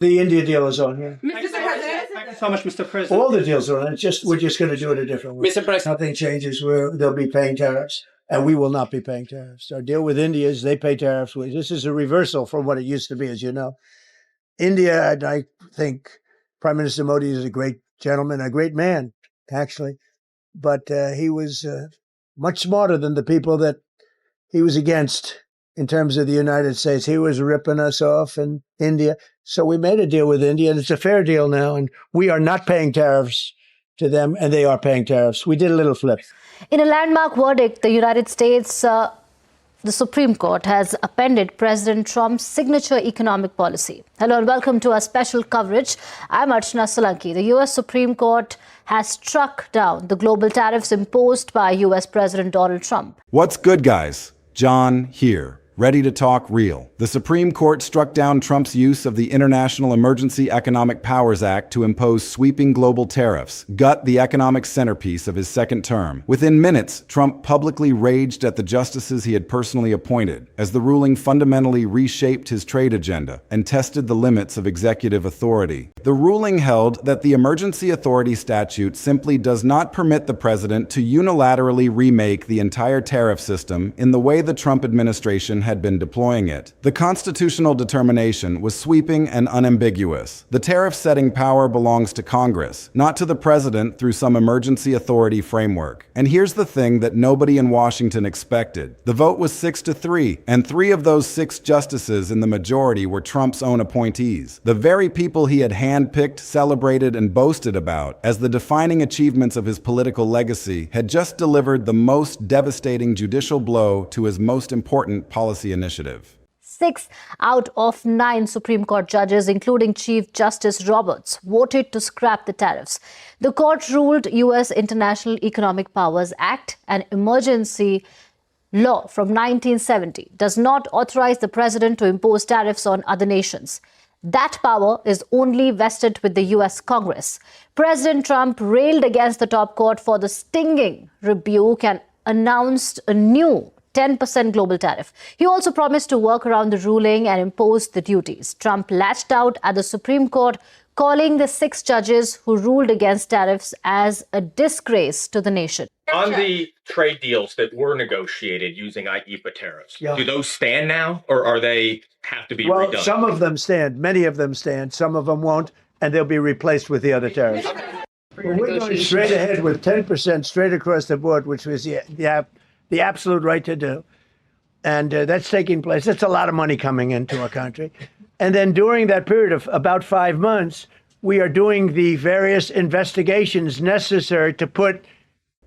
The India deal is on here. Mr. President. Thank you so much, Mr. President. All the deals are on. We're just going to do it a different way. Mr. President. Nothing changes. They'll be paying tariffs, and we will not be paying tariffs. Our deal with India is they pay tariffs. This is a reversal from what it used to be, as you know. India, I think Prime Minister Modi is a great gentleman, a great man, actually. But he was much smarter than the people that he was against in terms of the United States. He was ripping us off in India. So we made a deal with India, and it's a fair deal now. And we are not paying tariffs to them, and they are paying tariffs. We did a little flip. In a landmark verdict, the United States, the Supreme Court has appended President Trump's signature economic policy. Hello and welcome to our special coverage. I'm Archana Solanki. The U.S. Supreme Court has struck down the global tariffs imposed by U.S. President Donald Trump. What's good, guys? John here, ready to talk real. The Supreme Court struck down Trump's use of the International Emergency Economic Powers Act to impose sweeping global tariffs, gut the economic centerpiece of his second term. Within minutes, Trump publicly raged at the justices he had personally appointed, as the ruling fundamentally reshaped his trade agenda and tested the limits of executive authority. The ruling held that the emergency authority statute simply does not permit the president to unilaterally remake the entire tariff system in the way the Trump administration had been deploying it. The constitutional determination was sweeping and unambiguous. The tariff-setting power belongs to Congress, not to the president through some emergency authority framework. And here's the thing that nobody in Washington expected. The vote was 6-3, and 3 of those 6 justices in the majority were Trump's own appointees, the very people he had handpicked, celebrated, and boasted about as the defining achievements of his political legacy, had just delivered the most devastating judicial blow to his most important policy initiative. 6 out of 9 Supreme Court judges, including Chief Justice Roberts, voted to scrap the tariffs. The court ruled U.S. International Economic Powers Act, an emergency law from 1970, does not authorize the president to impose tariffs on other nations. That power is only vested with the U.S. Congress. President Trump railed against the top court for the stinging rebuke and announced a new 10% global tariff. He also promised to work around the ruling and impose the duties. Trump lashed out at the Supreme Court, calling the 6 judges who ruled against tariffs as a disgrace to the nation. On the trade deals that were negotiated using IEEPA tariffs, Yeah. do those stand now, or are they have to be Well, redone? some of them stand. Many of them stand. Some of them won't, and they'll be replaced with the other tariffs. Well, we're going straight ahead with 10% straight across the board, which was the absolute right to do. And that's taking place. That's a lot of money coming into our country. And then during that period of about 5 months, we are doing the various investigations necessary to put.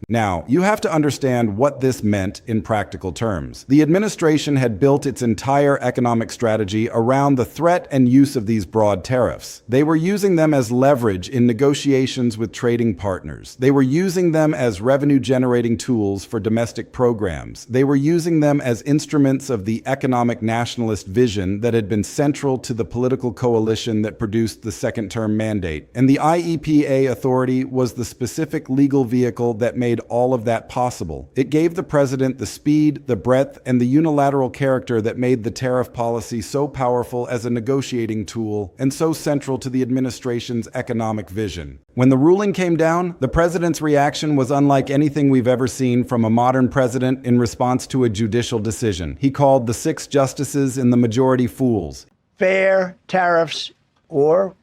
Now, you have to understand what this meant in practical terms. The administration had built its entire economic strategy around the threat and use of these broad tariffs. They were using them as leverage in negotiations with trading partners. They were using them as revenue-generating tools for domestic programs. They were using them as instruments of the economic nationalist vision that had been central to the political coalition that produced the second-term mandate. And the IEPA authority was the specific legal vehicle that made all of that possible. It gave the president the speed, the breadth, and the unilateral character that made the tariff policy so powerful as a negotiating tool and so central to the administration's economic vision. When the ruling came down, the president's reaction was unlike anything we've ever seen from a modern president in response to a judicial decision. He called the 6 justices in the majority fools. Fair tariffs, or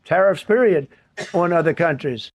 tariffs, period, on other countries.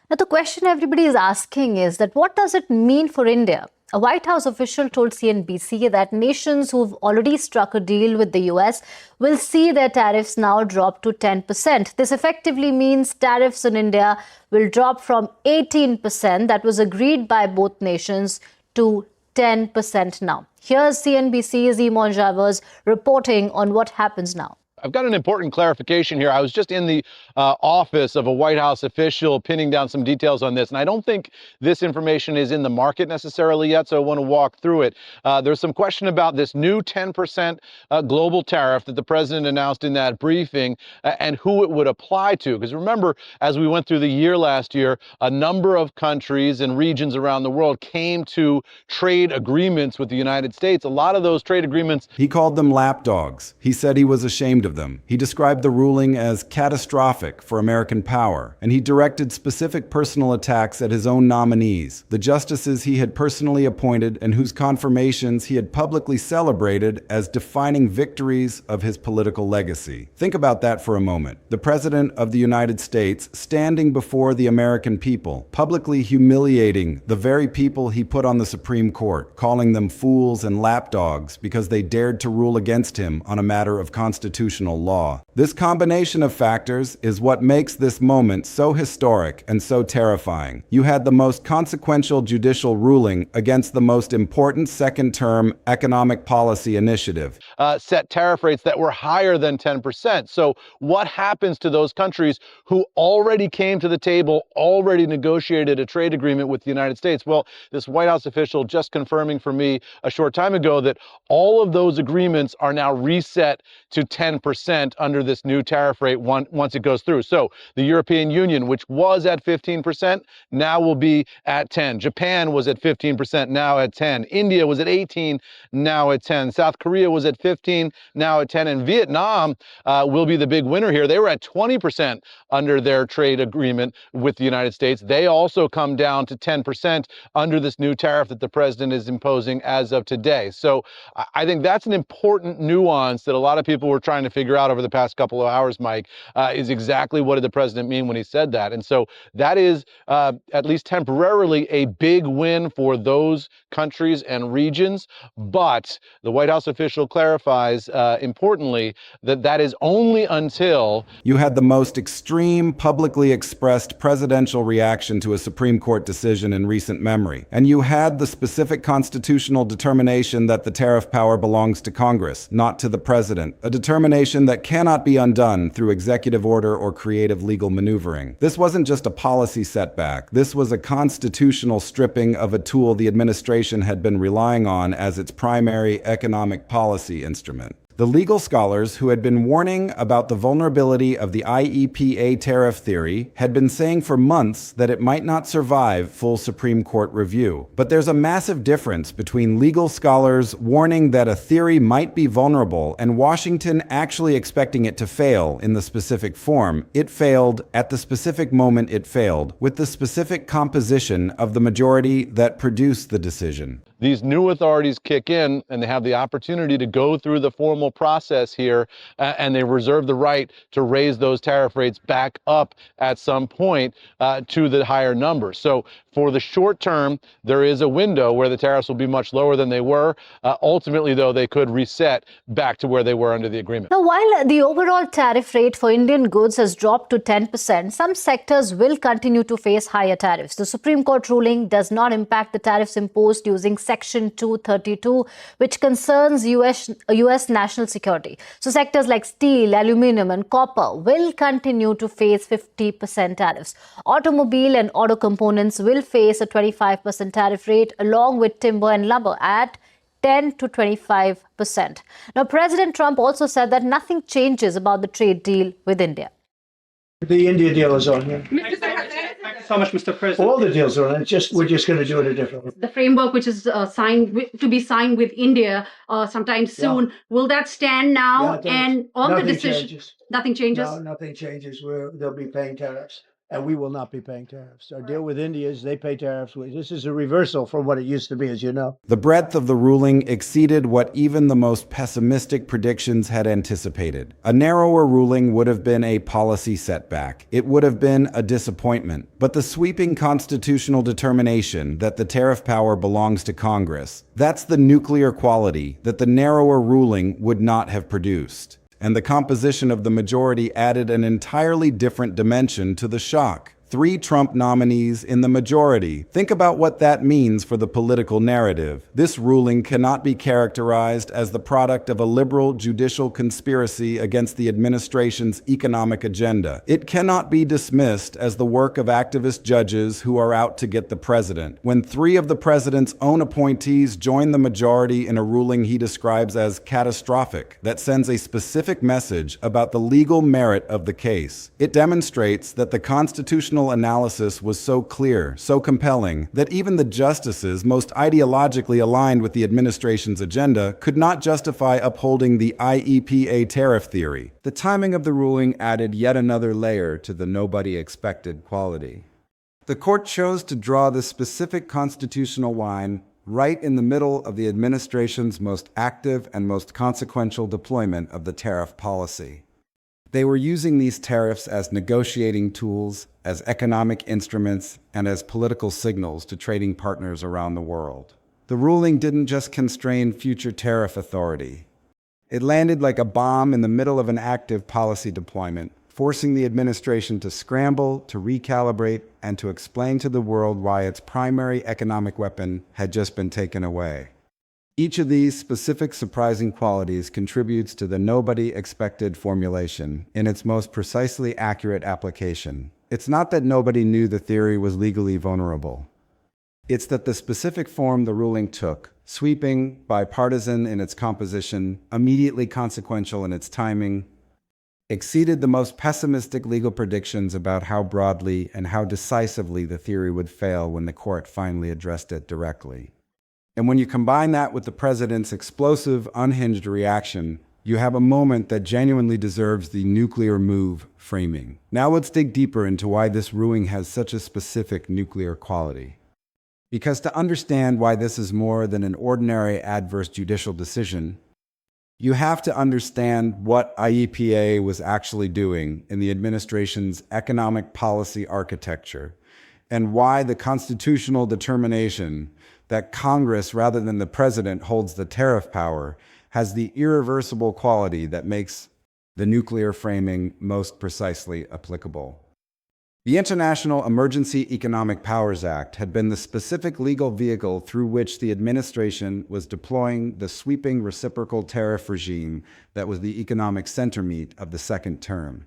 Now, the question everybody is asking is that what does it mean for India? A White House official told CNBC that nations who've already struck a deal with the US will see their tariffs now drop to 10%. This effectively means tariffs in India will drop from 18% that was agreed by both nations to 10% now. Here's CNBC's Iman Javers reporting on what happens now. I've got an important clarification here. I was just in the office of a White House official pinning down some details on this, and I don't think this information is in the market necessarily yet, so I want to walk through it. There's some question about this new 10% global tariff that the president announced in that briefing and who it would apply to. Because remember, as we went through the year last year, a number of countries and regions around the world came to trade agreements with the United States. A lot of those trade agreements. He called them lapdogs. He said he was ashamed of of them. He described the ruling as catastrophic for American power, and he directed specific personal attacks at his own nominees, the justices he had personally appointed and whose confirmations he had publicly celebrated as defining victories of his political legacy. Think about that for a moment. The President of the United States standing before the American people, publicly humiliating the very people he put on the Supreme Court, calling them fools and lapdogs because they dared to rule against him on a matter of constitutional law. This combination of factors is what makes this moment so historic and so terrifying. You had the most consequential judicial ruling against the most important second-term economic policy initiative. Set tariff rates that were higher than 10%. So what happens to those countries who already came to the table, already negotiated a trade agreement with the United States? Well, this White House official just confirming for me a short time ago that all of those agreements are now reset to 10% under this new tariff rate once it goes through. So the European Union, which was at 15%, now will be at 10. Japan was at 15%, now at 10. India was at 18, now at 10. South Korea was at 15, now at 10. And Vietnam will be the big winner here. They were at 20% under their trade agreement with the United States. They also come down to 10% under this new tariff that the president is imposing as of today. So I think that's an important nuance that a lot of people were trying to figure out over the past couple of hours, Mike, is exactly what did the president mean when he said that. And so that is, at least temporarily, a big win for those countries and regions. But the White House official clarifies, importantly, that that is only until you had the most extreme, publicly expressed presidential reaction to a Supreme Court decision in recent memory. And you had the specific constitutional determination that the tariff power belongs to Congress, not to the president, a determination that cannot be undone through executive order or creative legal maneuvering. This wasn't just a policy setback. This was a constitutional stripping of a tool the administration had been relying on as its primary economic policy instrument. The legal scholars who had been warning about the vulnerability of the IEPA tariff theory had been saying for months that it might not survive full Supreme Court review. But there's a massive difference between legal scholars warning that a theory might be vulnerable and Washington actually expecting it to fail in the specific form. It failed at the specific moment it failed, with the specific composition of the majority that produced the decision. These new authorities kick in and they have the opportunity to go through the formal process here, and they reserve the right to raise those tariff rates back up at some point to the higher number. So for the short term, there is a window where the tariffs will be much lower than they were. Ultimately, though, they could reset back to where they were under the agreement. Now, while the overall tariff rate for Indian goods has dropped to 10%, some sectors will continue to face higher tariffs. The Supreme Court ruling does not impact the tariffs imposed using Section 232, which concerns U.S. national security. So sectors like steel, aluminum and copper will continue to face 50% tariffs. Automobile and auto components will face a 25% tariff rate, along with timber and lumber at 10 to 25%. Now, President Trump also said that nothing changes about the trade deal with India. The India deal is on here. Thank you so much, Mr. President. All the deals are on it. We're just going to do it a different way. The framework which is to be signed with India sometime soon, will that stand now? Yeah, and on nothing the decision, changes. nothing changes? No, nothing changes. They'll be paying tariffs. And we will not be paying tariffs. Our deal with India is they pay tariffs. This is a reversal from what it used to be, as you know. The breadth of the ruling exceeded what even the most pessimistic predictions had anticipated. A narrower ruling would have been a policy setback. It would have been a disappointment. But the sweeping constitutional determination that the tariff power belongs to Congress, that's the nuclear quality that the narrower ruling would not have produced. And the composition of the majority added an entirely different dimension to the shock. 3 Trump nominees in the majority. Think about what that means for the political narrative. This ruling cannot be characterized as the product of a liberal judicial conspiracy against the administration's economic agenda. It cannot be dismissed as the work of activist judges who are out to get the president. When 3 of the president's own appointees join the majority in a ruling he describes as catastrophic, that sends a specific message about the legal merit of the case. It demonstrates that the constitutional congressional analysis was so clear, so compelling, that even the justices most ideologically aligned with the administration's agenda could not justify upholding the IEPA tariff theory. The timing of the ruling added yet another layer to the nobody-expected quality. The court chose to draw this specific constitutional line right in the middle of the administration's most active and most consequential deployment of the tariff policy. They were using these tariffs as negotiating tools, as economic instruments, and as political signals to trading partners around the world. The ruling didn't just constrain future tariff authority. It landed like a bomb in the middle of an active policy deployment, forcing the administration to scramble, to recalibrate, and to explain to the world why its primary economic weapon had just been taken away. Each of these specific surprising qualities contributes to the nobody-expected formulation in its most precisely accurate application. It's not that nobody knew the theory was legally vulnerable. It's that the specific form the ruling took, sweeping, bipartisan in its composition, immediately consequential in its timing, exceeded the most pessimistic legal predictions about how broadly and how decisively the theory would fail when the court finally addressed it directly. And when you combine that with the president's explosive, unhinged reaction, you have a moment that genuinely deserves the nuclear move framing. Now let's dig deeper into why this ruling has such a specific nuclear quality. Because to understand why this is more than an ordinary adverse judicial decision, you have to understand what IEPA was actually doing in the administration's economic policy architecture, and why the constitutional determination that Congress, rather than the president, holds the tariff power has the irreversible quality that makes the nuclear framing most precisely applicable. The International Emergency Economic Powers Act had been the specific legal vehicle through which the administration was deploying the sweeping reciprocal tariff regime that was the economic centermeat of the second term.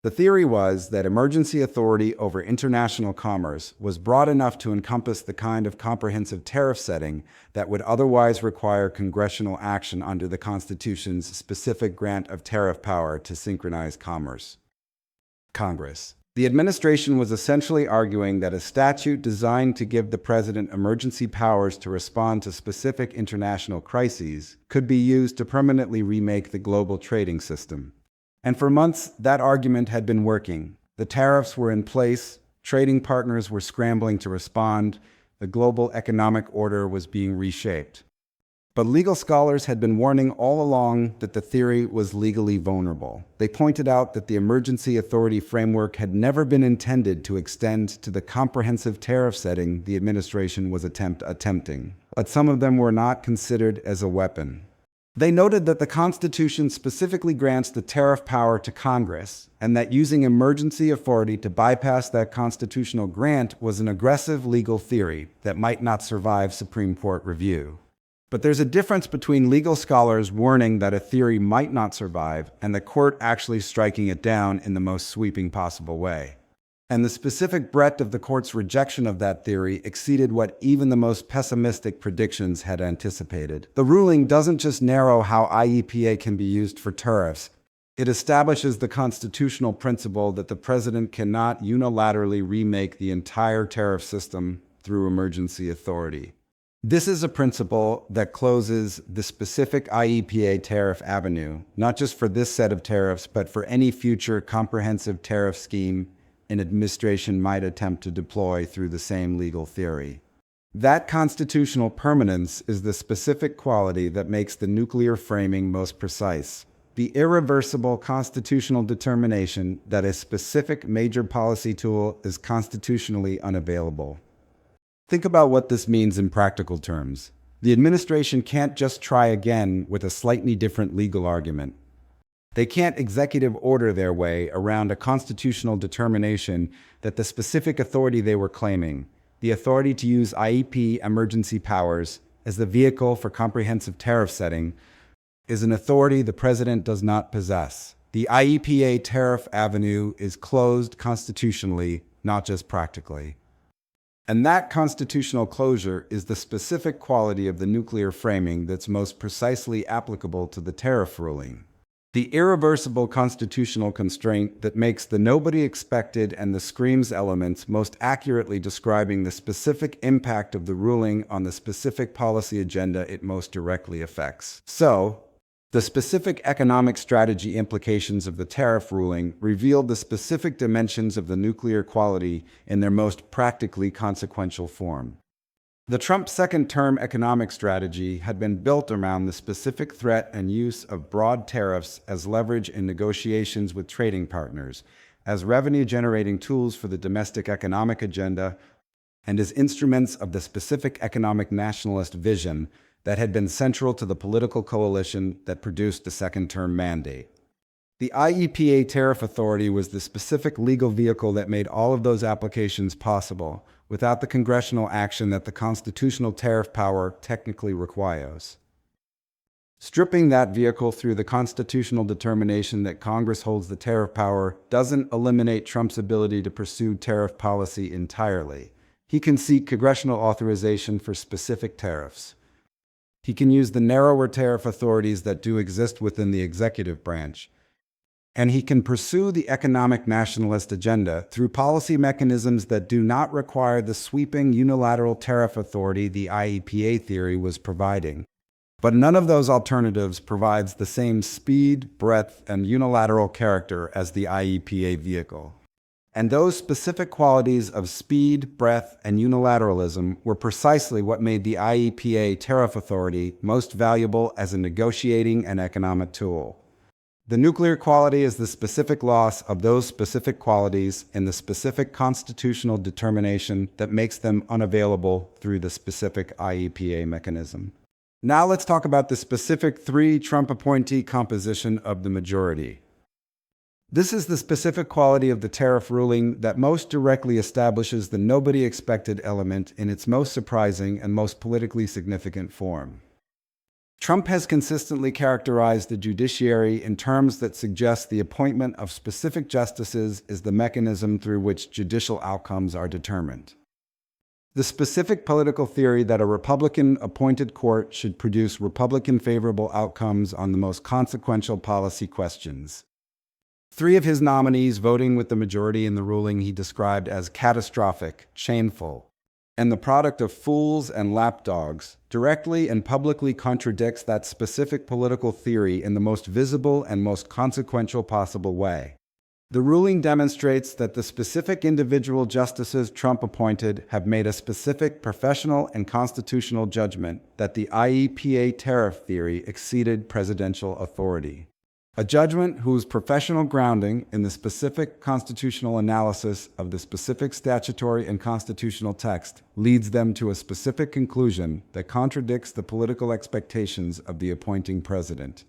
The theory was that emergency authority over international commerce was broad enough to encompass the kind of comprehensive tariff setting that would otherwise require congressional action under the Constitution's specific grant of tariff power to synchronize commerce. Congress. The administration was essentially arguing that a statute designed to give the president emergency powers to respond to specific international crises could be used to permanently remake the global trading system. And for months, that argument had been working. The tariffs were in place, trading partners were scrambling to respond, the global economic order was being reshaped. But legal scholars had been warning all along that the theory was legally vulnerable. They pointed out that the emergency authority framework had never been intended to extend to the comprehensive tariff setting the administration was attempting. But some of them were not considered as a weapon. They noted that the Constitution specifically grants the tariff power to Congress, and that using emergency authority to bypass that constitutional grant was an aggressive legal theory that might not survive Supreme Court review. But there's a difference between legal scholars warning that a theory might not survive and the court actually striking it down in the most sweeping possible way. And the specific breadth of the court's rejection of that theory exceeded what even the most pessimistic predictions had anticipated. The ruling doesn't just narrow how IEPA can be used for tariffs. It establishes the constitutional principle that the president cannot unilaterally remake the entire tariff system through emergency authority. This is a principle that closes the specific IEPA tariff avenue, not just for this set of tariffs, but for any future comprehensive tariff scheme an administration might attempt to deploy through the same legal theory. That constitutional permanence is the specific quality that makes the nuclear framing most precise. The irreversible constitutional determination that a specific major policy tool is constitutionally unavailable. Think about what this means in practical terms. The administration can't just try again with a slightly different legal argument. They can't executive order their way around a constitutional determination that the specific authority they were claiming, the authority to use IEP emergency powers as the vehicle for comprehensive tariff setting, is an authority the president does not possess. The IEPA tariff avenue is closed constitutionally, not just practically. And that constitutional closure is the specific quality of the nuclear framing that's most precisely applicable to the tariff ruling. The irreversible constitutional constraint that makes the nobody expected and the screams elements most accurately describing the specific impact of the ruling on the specific policy agenda it most directly affects. So, the specific economic strategy implications of the tariff ruling revealed the specific dimensions of the nuclear quality in their most practically consequential form. The Trump second-term economic strategy had been built around the specific threat and use of broad tariffs as leverage in negotiations with trading partners, as revenue-generating tools for the domestic economic agenda, and as instruments of the specific economic nationalist vision that had been central to the political coalition that produced the second-term mandate. The IEPA Tariff Authority was the specific legal vehicle that made all of those applications possible, without the congressional action that the constitutional tariff power technically requires. Stripping that vehicle through the constitutional determination that Congress holds the tariff power doesn't eliminate Trump's ability to pursue tariff policy entirely. He can seek congressional authorization for specific tariffs. He can use the narrower tariff authorities that do exist within the executive branch. And he can pursue the economic nationalist agenda through policy mechanisms that do not require the sweeping unilateral tariff authority the IEPA theory was providing. But none of those alternatives provides the same speed, breadth, and unilateral character as the IEPA vehicle. And those specific qualities of speed, breadth, and unilateralism were precisely what made the IEPA tariff authority most valuable as a negotiating and economic tool. The nuclear quality is the specific loss of those specific qualities in the specific constitutional determination that makes them unavailable through the specific IEPA mechanism. Now let's talk about the specific 3 Trump appointee composition of the majority. This is the specific quality of the tariff ruling that most directly establishes the nobody expected element in its most surprising and most politically significant form. Trump has consistently characterized the judiciary in terms that suggest the appointment of specific justices is the mechanism through which judicial outcomes are determined. The specific political theory that a Republican-appointed court should produce Republican-favorable outcomes on the most consequential policy questions. 3 of his nominees voting with the majority in the ruling he described as catastrophic, shameful, and the product of fools and lapdogs, directly and publicly contradicts that specific political theory in the most visible and most consequential possible way. The ruling demonstrates that the specific individual justices Trump appointed have made a specific professional and constitutional judgment that the IEPA tariff theory exceeded presidential authority. A judgment whose professional grounding in the specific constitutional analysis of the specific statutory and constitutional text leads them to a specific conclusion that contradicts the political expectations of the appointing president.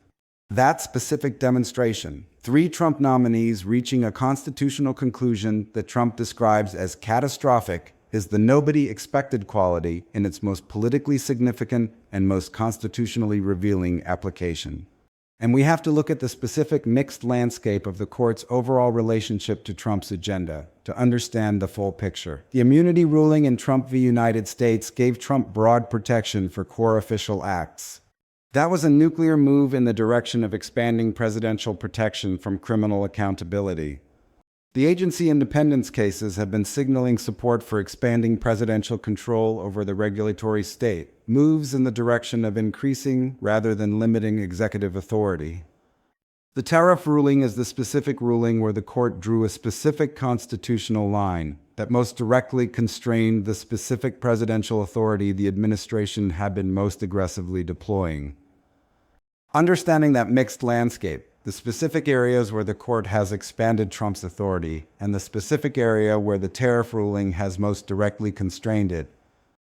That specific demonstration, 3 Trump nominees reaching a constitutional conclusion that Trump describes as catastrophic, is the nobody expected quality in its most politically significant and most constitutionally revealing application. And we have to look at the specific mixed landscape of the court's overall relationship to Trump's agenda to understand the full picture. The immunity ruling in Trump v. United States gave Trump broad protection for core official acts. That was a nuclear move in the direction of expanding presidential protection from criminal accountability. The agency independence cases have been signaling support for expanding presidential control over the regulatory state, moves in the direction of increasing rather than limiting executive authority. The tariff ruling is the specific ruling where the court drew a specific constitutional line that most directly constrained the specific presidential authority the administration had been most aggressively deploying. Understanding that mixed landscape, the specific areas where the court has expanded Trump's authority, and the specific area where the tariff ruling has most directly constrained it,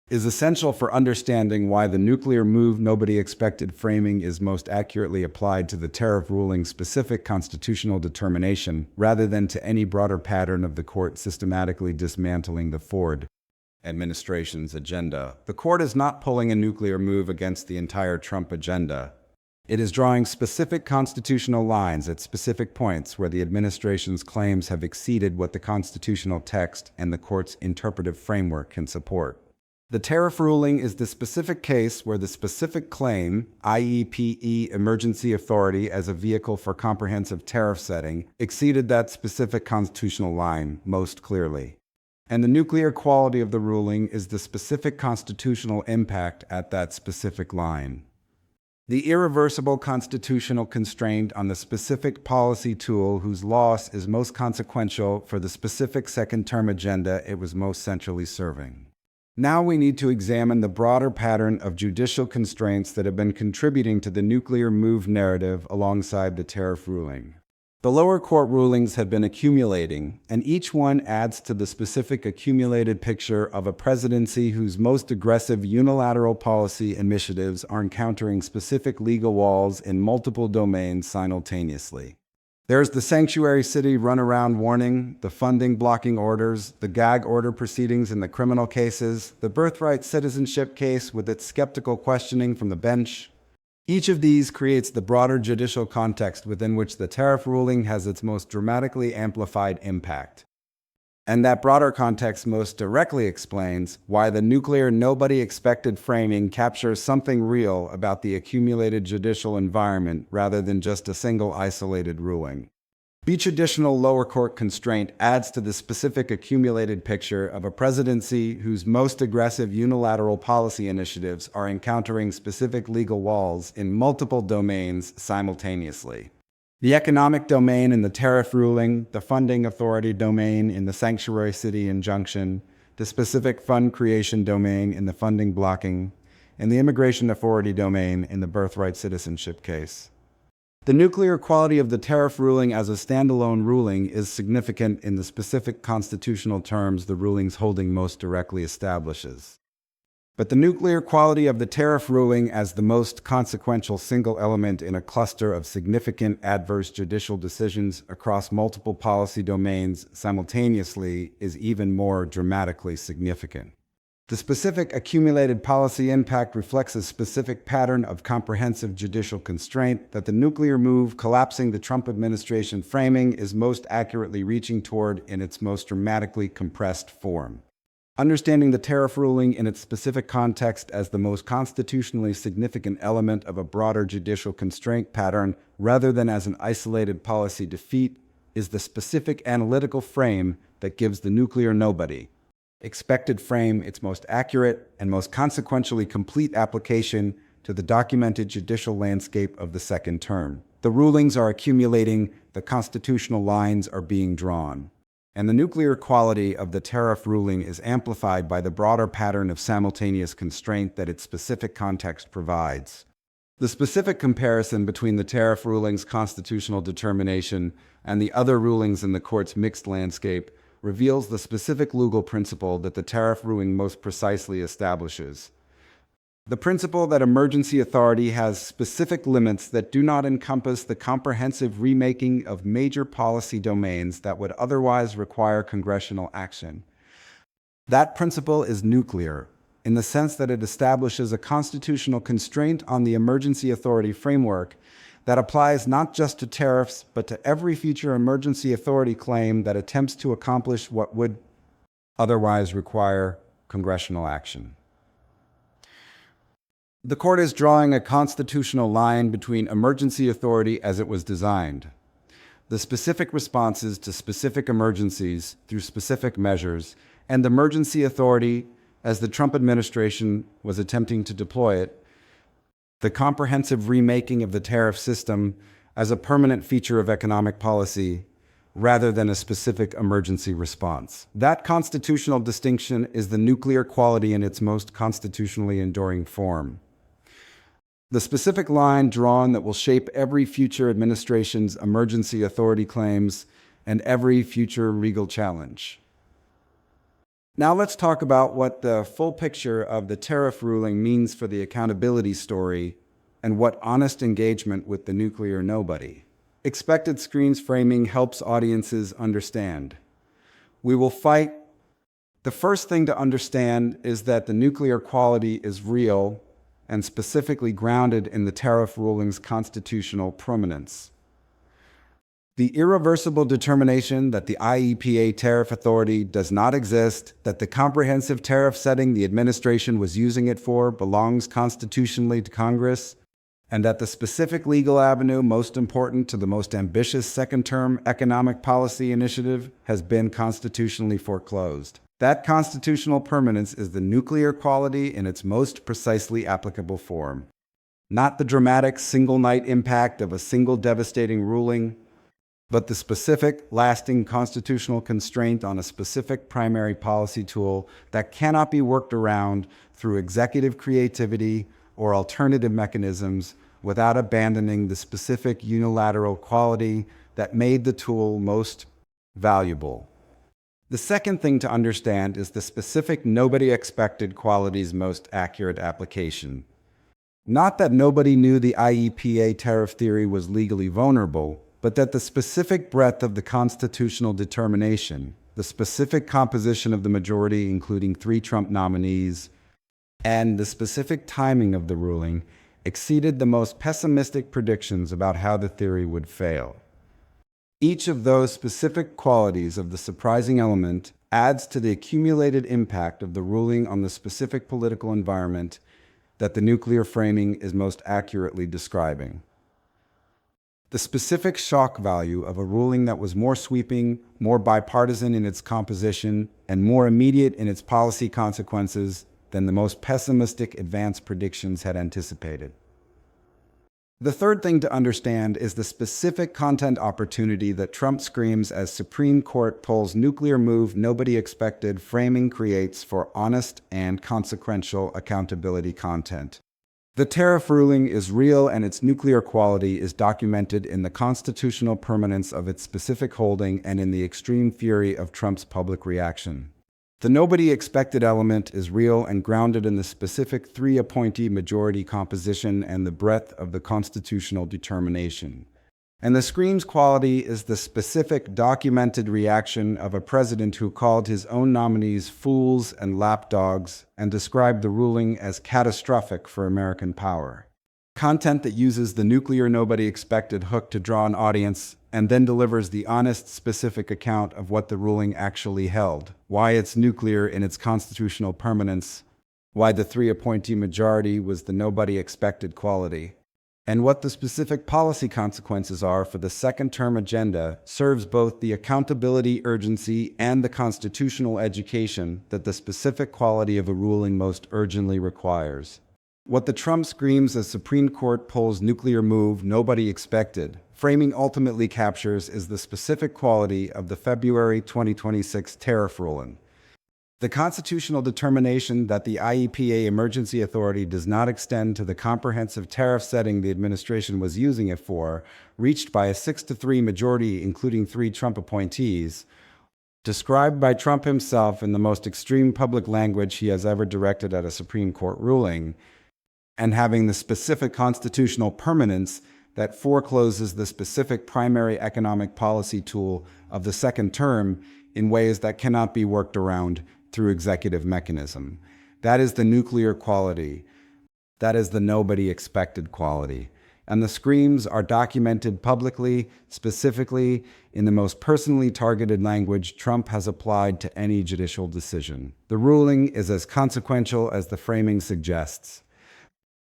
is essential for understanding why the nuclear move nobody expected framing is most accurately applied to the tariff ruling's specific constitutional determination, rather than to any broader pattern of the court systematically dismantling the Ford administration's agenda. The court is not pulling a nuclear move against the entire Trump agenda. It is drawing specific constitutional lines at specific points where the administration's claims have exceeded what the constitutional text and the court's interpretive framework can support. The tariff ruling is the specific case where the specific claim, IEPE emergency authority as a vehicle for comprehensive tariff setting, exceeded that specific constitutional line most clearly. And the nuclear quality of the ruling is the specific constitutional impact at that specific line. The irreversible constitutional constraint on the specific policy tool whose loss is most consequential for the specific second-term agenda it was most centrally serving. Now we need to examine the broader pattern of judicial constraints that have been contributing to the nuclear move narrative alongside the tariff ruling. The lower court rulings have been accumulating, and each one adds to the specific accumulated picture of a presidency whose most aggressive unilateral policy initiatives are encountering specific legal walls in multiple domains simultaneously. There's the sanctuary city runaround warning, the funding blocking orders, the gag order proceedings in the criminal cases, the birthright citizenship case with its skeptical questioning from the bench. Each of these creates the broader judicial context within which the tariff ruling has its most dramatically amplified impact. And that broader context most directly explains why the nuclear nobody-expected framing captures something real about the accumulated judicial environment rather than just a single isolated ruling. Each additional lower court constraint adds to the specific accumulated picture of a presidency whose most aggressive unilateral policy initiatives are encountering specific legal walls in multiple domains simultaneously. The economic domain in the tariff ruling, the funding authority domain in the sanctuary city injunction, the specific fund creation domain in the funding blocking, and the immigration authority domain in the birthright citizenship case. The nuclear quality of the tariff ruling as a standalone ruling is significant in the specific constitutional terms the ruling's holding most directly establishes. But the nuclear quality of the tariff ruling as the most consequential single element in a cluster of significant adverse judicial decisions across multiple policy domains simultaneously is even more dramatically significant. The specific accumulated policy impact reflects a specific pattern of comprehensive judicial constraint that the nuclear move collapsing the Trump administration framing is most accurately reaching toward in its most dramatically compressed form. Understanding the tariff ruling in its specific context as the most constitutionally significant element of a broader judicial constraint pattern rather than as an isolated policy defeat is the specific analytical frame that gives the nuclear nobody expected frame its most accurate and most consequentially complete application to the documented judicial landscape of the second term. The rulings are accumulating, the constitutional lines are being drawn. And the nuclear quality of the tariff ruling is amplified by the broader pattern of simultaneous constraint that its specific context provides. The specific comparison between the tariff ruling's constitutional determination and the other rulings in the court's mixed landscape reveals the specific legal principle that the tariff ruling most precisely establishes. The principle that emergency authority has specific limits that do not encompass the comprehensive remaking of major policy domains that would otherwise require congressional action. That principle is nuclear, in the sense that it establishes a constitutional constraint on the emergency authority framework that applies not just to tariffs, but to every future emergency authority claim that attempts to accomplish what would otherwise require congressional action. The court is drawing a constitutional line between emergency authority as it was designed, the specific responses to specific emergencies through specific measures, and emergency authority as the Trump administration was attempting to deploy it, the comprehensive remaking of the tariff system as a permanent feature of economic policy rather than a specific emergency response. That constitutional distinction is the nuclear quality in its most constitutionally enduring form. The specific line drawn that will shape every future administration's emergency authority claims and every future legal challenge. Now let's talk about what the full picture of the tariff ruling means for the accountability story and what honest engagement with the nuclear nobody. Expected screens framing helps audiences understand. We will fight. The first thing to understand is that the nuclear quality is real and specifically grounded in the tariff ruling's constitutional prominence. The irreversible determination that the IEPA tariff authority does not exist, that the comprehensive tariff setting the administration was using it for belongs constitutionally to Congress, and that the specific legal avenue most important to the most ambitious second-term economic policy initiative has been constitutionally foreclosed. That constitutional permanence is the nuclear quality in its most precisely applicable form. Not the dramatic single-night impact of a single devastating ruling, but the specific, lasting constitutional constraint on a specific primary policy tool that cannot be worked around through executive creativity or alternative mechanisms without abandoning the specific unilateral quality that made the tool most valuable. The second thing to understand is the specific nobody-expected quality's most accurate application. Not that nobody knew the IEPA tariff theory was legally vulnerable, but that the specific breadth of the constitutional determination, the specific composition of the majority, including 3 Trump nominees, and the specific timing of the ruling exceeded the most pessimistic predictions about how the theory would fail. Each of those specific qualities of the surprising element adds to the accumulated impact of the ruling on the specific political environment that the nuclear framing is most accurately describing. The specific shock value of a ruling that was more sweeping, more bipartisan in its composition, and more immediate in its policy consequences than the most pessimistic advance predictions had anticipated. The third thing to understand is the specific content opportunity that Trump screams as Supreme Court pulls nuclear move nobody expected framing creates for honest and consequential accountability content. The tariff ruling is real and its nuclear quality is documented in the constitutional permanence of its specific holding and in the extreme fury of Trump's public reaction. The nobody expected element is real and grounded in the specific 3 appointee majority composition and the breadth of the constitutional determination. And the scream's quality is the specific documented reaction of a president who called his own nominees fools and lapdogs and described the ruling as catastrophic for American power. Content that uses the nuclear nobody expected hook to draw an audience and then delivers the honest, specific account of what the ruling actually held, why it's nuclear in its constitutional permanence, why the 3 appointee majority was the nobody expected quality, and what the specific policy consequences are for the second-term agenda serves both the accountability urgency and the constitutional education that the specific quality of a ruling most urgently requires. What the Trump screams as Supreme Court pulls nuclear move nobody expected, framing ultimately captures is the specific quality of the February 2026 tariff ruling. The constitutional determination that the IEPA emergency authority does not extend to the comprehensive tariff setting the administration was using it for, reached by a 6-3 majority including 3 Trump appointees, described by Trump himself in the most extreme public language he has ever directed at a Supreme Court ruling, and having the specific constitutional permanence that forecloses the specific primary economic policy tool of the second term in ways that cannot be worked around through executive mechanism. That is the nuclear quality. That is the nobody expected quality. And the screams are documented publicly, specifically in the most personally targeted language Trump has applied to any judicial decision. The ruling is as consequential as the framing suggests.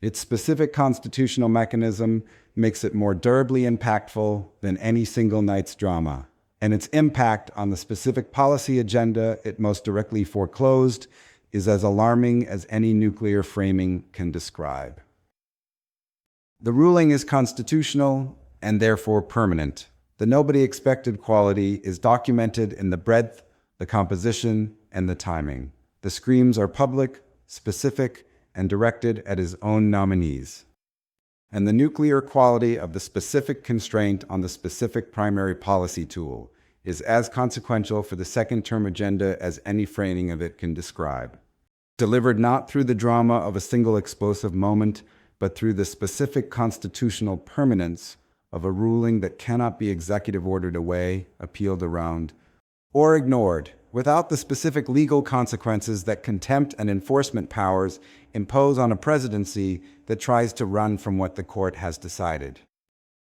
Its specific constitutional mechanism makes it more durably impactful than any single night's drama. And its impact on the specific policy agenda it most directly foreclosed is as alarming as any nuclear framing can describe. The ruling is constitutional and therefore permanent. The nobody expected quality is documented in the breadth, the composition, and the timing. The screams are public, specific, and directed at his own nominees. And the nuclear quality of the specific constraint on the specific primary policy tool is as consequential for the second-term agenda as any framing of it can describe. Delivered not through the drama of a single explosive moment, but through the specific constitutional permanence of a ruling that cannot be executive ordered away, appealed around, or ignored, without the specific legal consequences that contempt and enforcement powers impose on a presidency that tries to run from what the court has decided.